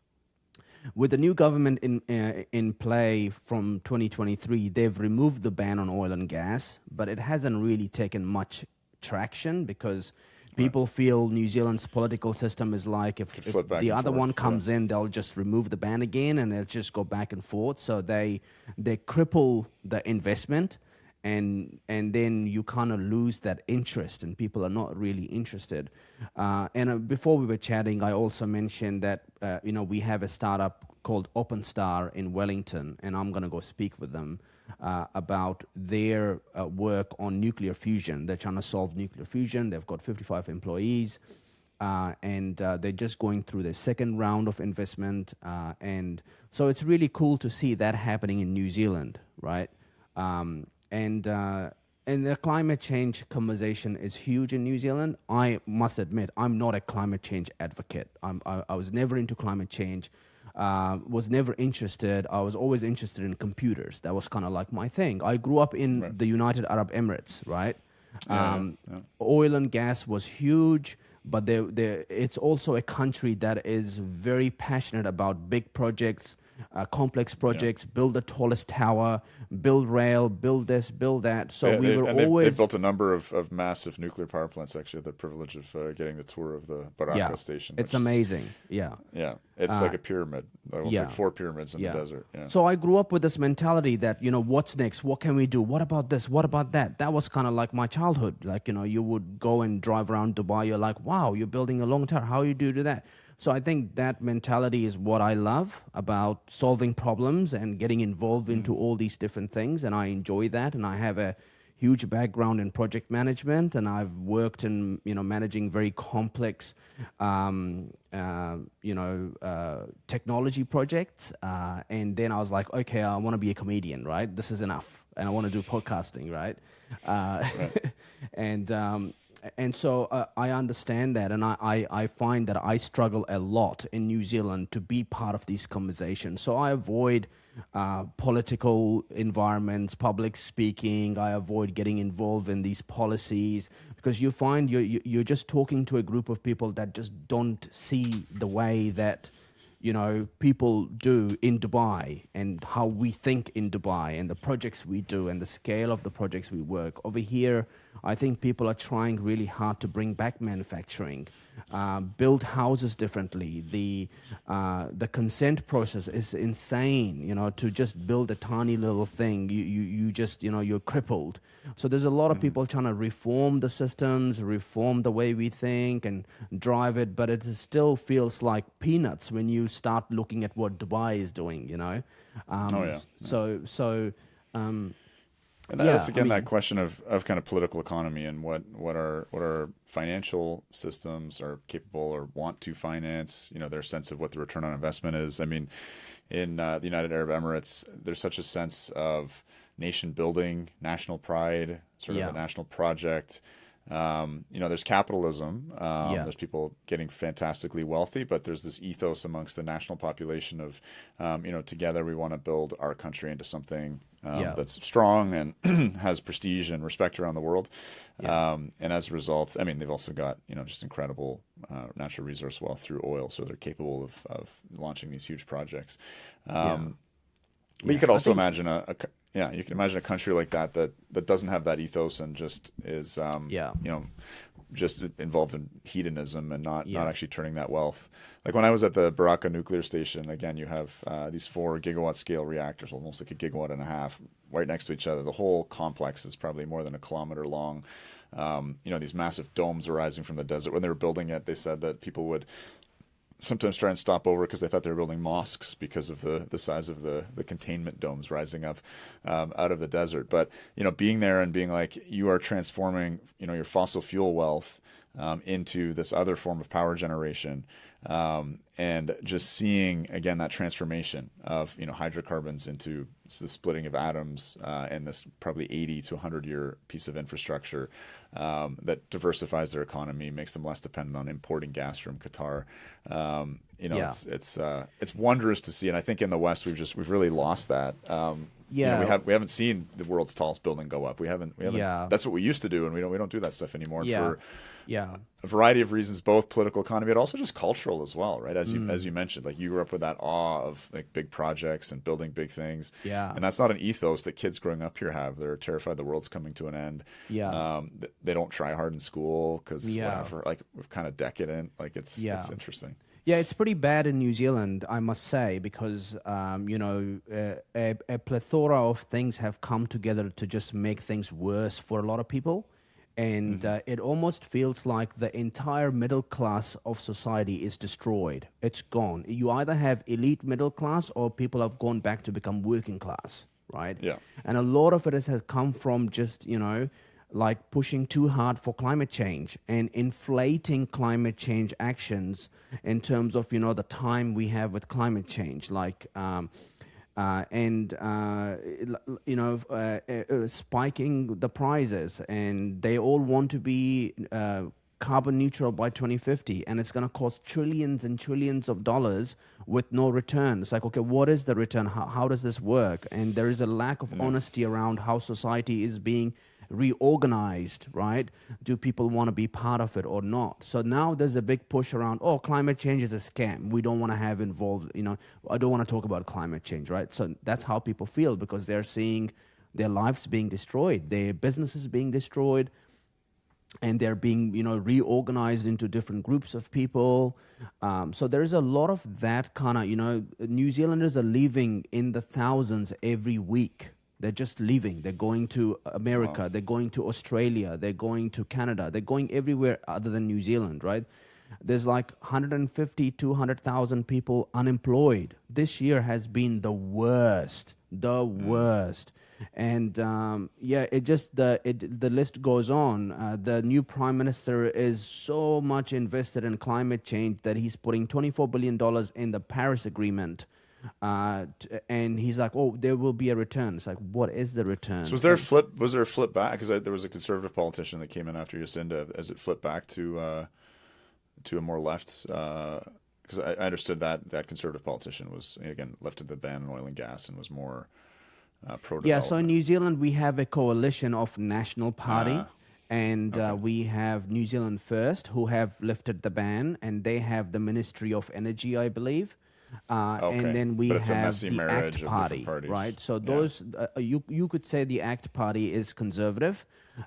With the new government in play from 2023, they've removed the ban on oil and gas, but it hasn't really taken much traction because people feel New Zealand's political system is like if the other one comes in, they'll just remove the ban again, and it'll just go back and forth. So they cripple the investment, and then you kind of lose that interest, and people are not really interested. Before we were chatting, I also mentioned that we have a startup called OpenStar in Wellington, and I'm going to go speak with them about their work on nuclear fusion. They're trying to solve nuclear fusion. They've got 55 employees, and they're just going through their second round of investment. And so it's really cool to see that happening in New Zealand, right? And the climate change conversation is huge in New Zealand. I must admit, I'm not a climate change advocate. I was never into climate change. Was never interested. I was always interested in computers. That was kind of like my thing. I grew up in the United Arab Emirates, right? Oil and gas was huge, but it's also a country that is very passionate about big projects, complex projects, build the tallest tower, build rail, build this, build that. So they've built a number of massive nuclear power plants. Actually, had the privilege of getting the tour of the Baraka station. It's amazing. Yeah, it's like a pyramid. It's like 4 pyramids in the desert. Yeah. So I grew up with this mentality that what's next? What can we do? What about this? What about that? That was kind of like my childhood. Like you would go and drive around Dubai. You're like, wow, you're building a long tower. How you do that? So I think that mentality is what I love about solving problems and getting involved into all these different things, and I enjoy that. And I have a huge background in project management, and I've worked in managing very complex technology projects. And then I was like, okay, I want to be a comedian, right? This is enough, and I want to do podcasting, right? And so I understand that, and I find that I struggle a lot in New Zealand to be part of these conversations. So I avoid political environments, public speaking. I avoid getting involved in these policies because you find you're just talking to a group of people that just don't see the way that people do in Dubai and how we think in Dubai and the projects we do and the scale of the projects we work. Over here, I think people are trying really hard to bring back manufacturing, build houses differently. The consent process is insane, to just build a tiny little thing. You just, you're crippled. So there's a lot of people trying to reform the systems, reform the way we think and drive it, but it still feels like peanuts when you start looking at what Dubai is doing, And Yeah, that's again that question of kind of political economy and what our financial systems are capable or want to finance. Their sense of what the return on investment is. I mean, in the United Arab Emirates, there's such a sense of nation building, national pride, sort of yeah, a national project. There's capitalism. yeah, There's people getting fantastically wealthy, but there's this ethos amongst the national population of, together we want to build our country into something yeah, that's strong and has prestige and respect around the world. yeah, And as a result, I mean, they've also got, just incredible natural resource wealth through oil. So they're capable of launching these huge projects. yeah, But you yeah. could I also think, imagine you can imagine a country like that doesn't have that ethos and just is, yeah, just involved in hedonism and not yeah, actually turning that wealth. Like when I was at the Baraka nuclear station, again, you have these 4 gigawatt scale reactors, almost like a gigawatt and a half, right next to each other. The whole complex is probably more than a kilometer long. These massive domes arising from the desert. When they were building it, they said that people would sometimes try and stop over because they thought they were building mosques because of the size of the containment domes rising up out of the desert. But being there and being like, you are transforming your fossil fuel wealth into this other form of power generation, and just seeing again that transformation of hydrocarbons into the splitting of atoms, and this probably 80 to 100-year piece of infrastructure that diversifies their economy, makes them less dependent on importing gas from Qatar. yeah, It's wondrous to see, and I think in the West we've really lost that. yeah, We haven't seen the world's tallest building go up. We haven't. yeah, That's what we used to do, and we don't do that stuff anymore yeah, for yeah, a variety of reasons, both political economy, but also just cultural as well, right? As mm, you mentioned, like you grew up with that awe of like big projects and building big things, yeah, and that's not an ethos that kids growing up here have. They're terrified the world's coming to an end. yeah, They don't try hard in school because yeah, whatever. Like we're kind of decadent. Like yeah. it's interesting. Yeah, it's pretty bad in New Zealand, I must say, because a plethora of things have come together to just make things worse for a lot of people, and it almost feels like the entire middle class of society is destroyed. It's gone. You either have elite middle class or people have gone back to become working class, right? Yeah. And a lot of it has come from just like pushing too hard for climate change and inflating climate change actions in terms of the time we have with climate change, like spiking the prices, and they all want to be carbon neutral by 2050, and it's going to cost trillions and trillions of dollars with no return. It's like, okay, what is the return? How does this work? And there is a lack of honesty around how society is being reorganized, right? Do people want to be part of it or not? So now there's a big push around, climate change is a scam. We don't want to have involved, I don't want to talk about climate change, right? So that's how people feel, because they're seeing their lives being destroyed, their businesses being destroyed, and they're being, reorganized into different groups of people. So there is a lot of that kind of, New Zealanders are leaving in the thousands every week. They're just leaving. They're going to America. Wow. They're going to Australia. They're going to Canada. They're going everywhere other than New Zealand, right? There's like 150, 200,000 people unemployed. This year has been the worst. And it just the list goes on. The new prime minister is so much invested in climate change that he's putting $24 billion in the Paris Agreement. And he's like, there will be a return. It's like, what is the return? So was there a flip back? Because there was a conservative politician that came in after Jacinda. Has it flipped back to a more left? Because I understood that conservative politician was, again, lifted the ban on oil and gas and was more pro-development. Yeah, so in New Zealand, we have a coalition of National Party. And we have New Zealand First, who have lifted the ban, and they have the Ministry of Energy, I believe. And then we have the ACT Party, right? So those, you could say the ACT Party is conservative,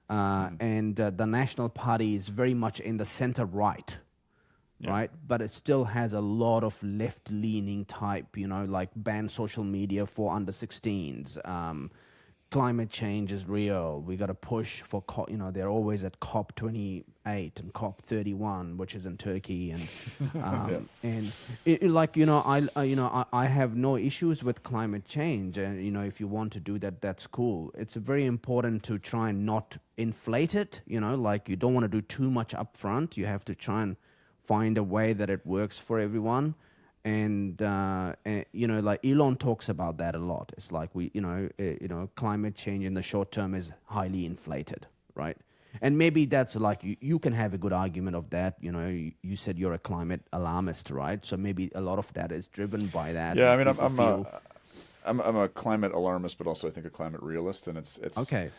and the National Party is very much in the center right, right? But it still has a lot of left-leaning type, like ban social media for under 16s, climate change is real. We got to push for, they're always at COP 28 and COP 31, which is in Turkey, and and I have no issues with climate change. And if you want to do that, that's cool. It's very important to try and not inflate it. You don't want to do too much upfront. You have to try and find a way that it works for everyone. And like Elon talks about that a lot. It's like climate change in the short term is highly inflated, right? And maybe that's like you can have a good argument of that. You said you're a climate alarmist, right? So maybe a lot of that is driven by that. Yeah, I mean, I'm a climate alarmist, but also I think a climate realist, and it's okay.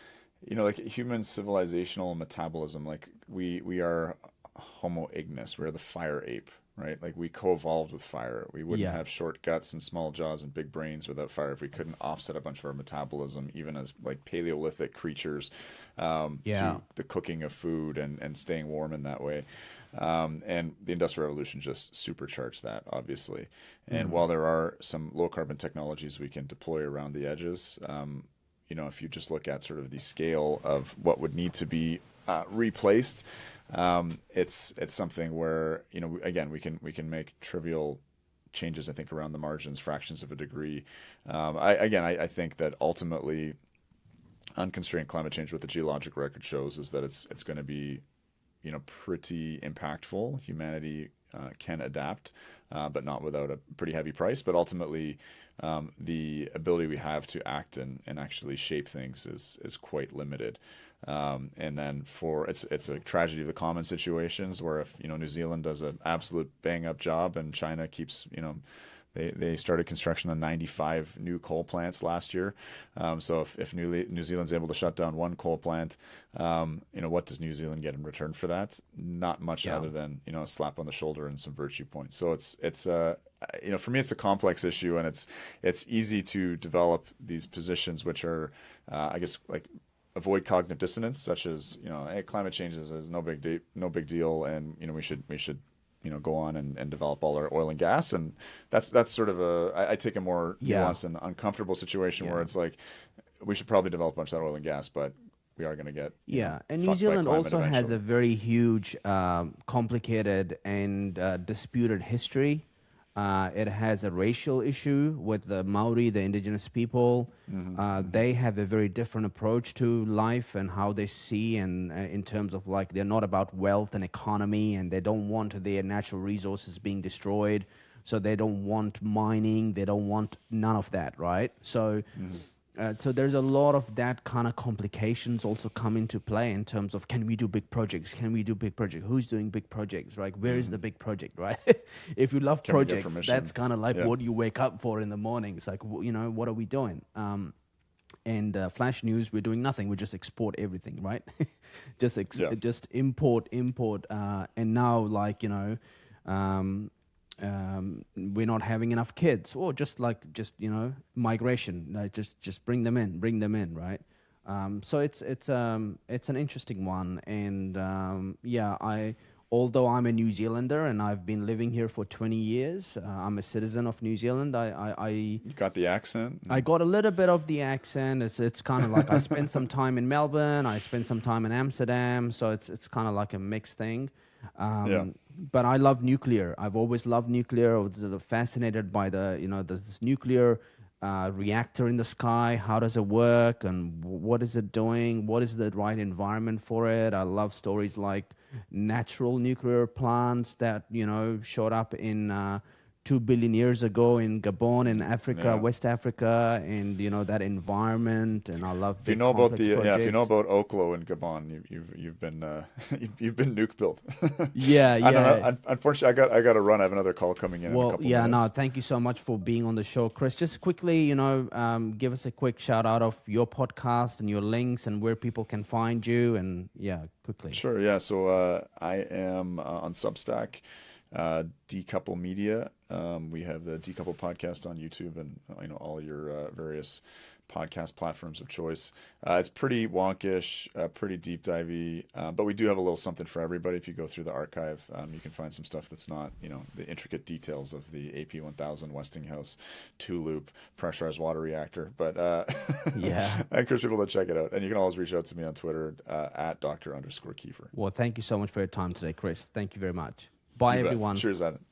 Like human civilizational metabolism. Like we are Homo ignis. We're the fire ape. Right? Like we co-evolved with fire. We wouldn't have short guts and small jaws and big brains without fire if we couldn't offset a bunch of our metabolism, even as like Paleolithic creatures, to the cooking of food and staying warm in that way. And the Industrial Revolution just supercharged that, obviously. And while there are some low carbon technologies we can deploy around the edges, if you just look at sort of the scale of what would need to be replaced, it's something where again we can make trivial changes, I think, around the margins, fractions of a degree. I think that ultimately unconstrained climate change, what the geologic record shows is that it's going to be pretty impactful. Humanity can adapt, but not without a pretty heavy price. But ultimately, the ability we have to act and actually shape things is quite limited. And then it's a tragedy of the common situations where if New Zealand does an absolute bang up job and China keeps they started construction on 95 new coal plants last year. So if New Zealand's able to shut down one coal plant, what does New Zealand get in return for that? Not much other than a slap on the shoulder and some virtue points. So it's for me it's a complex issue, and it's easy to develop these positions which are I guess like avoid cognitive dissonance, such as hey, climate change is no big deal, and we should go on and develop all our oil and gas, and that's sort of I take a more nuanced and uncomfortable situation where it's like we should probably develop a bunch of that oil and gas, but we are going to get and New Zealand also has a very huge, complicated and disputed history. It has a racial issue with the Maori, the indigenous people. They have a very different approach to life and how they see, and in terms of like they're not about wealth and economy, and they don't want their natural resources being destroyed. So they don't want mining. They don't want none of that, right? So so there's a lot of that kind of complications also come into play in terms of, can we do big projects? Can we do big projects? Who's doing big projects, right? Where is the big project, right? If you love projects, that's kind of like what you wake up for in the morning. It's like, what are we doing? And flash news, we're doing nothing. We just export everything, right? just import. And now, like, we're not having enough kids, or just migration, just bring them in, right? So it's an interesting one, and although I'm a New Zealander and I've been living here for 20 years, I'm a citizen of New Zealand. You got the accent? I got a little bit of the accent. It's kind of like I spent some time in Melbourne, I spent some time in Amsterdam, so it's kind of like a mixed thing. But I love nuclear. I've always loved nuclear. I was fascinated by this nuclear reactor in the sky. How does it work, and what is it doing? What is the right environment for it? I love stories like natural nuclear plants that showed up in 2 billion years ago in Gabon in Africa, West Africa, and that environment. And I love big complex projects. If you know about Oklo in Gabon, you've been you've been nuke built. Unfortunately, I got to run. I have another call coming in a couple minutes. No, thank you so much for being on the show, Chris. Just quickly, give us a quick shout out of your podcast and your links and where people can find you, and quickly. Sure. Yeah. So I am on Substack. Decouple Media. We have the Decouple Podcast on YouTube and all your various podcast platforms of choice. It's pretty wonkish, pretty deep divey, but we do have a little something for everybody. If you go through the archive, you can find some stuff that's not, the intricate details of the AP1000 Westinghouse 2-loop pressurized water reactor. But Yeah. I encourage people to check it out. And you can always reach out to me on Twitter at Dr._Keefer. Well, thank you so much for your time today, Chris. Thank you very much. Bye, everyone. Cheers, Adam.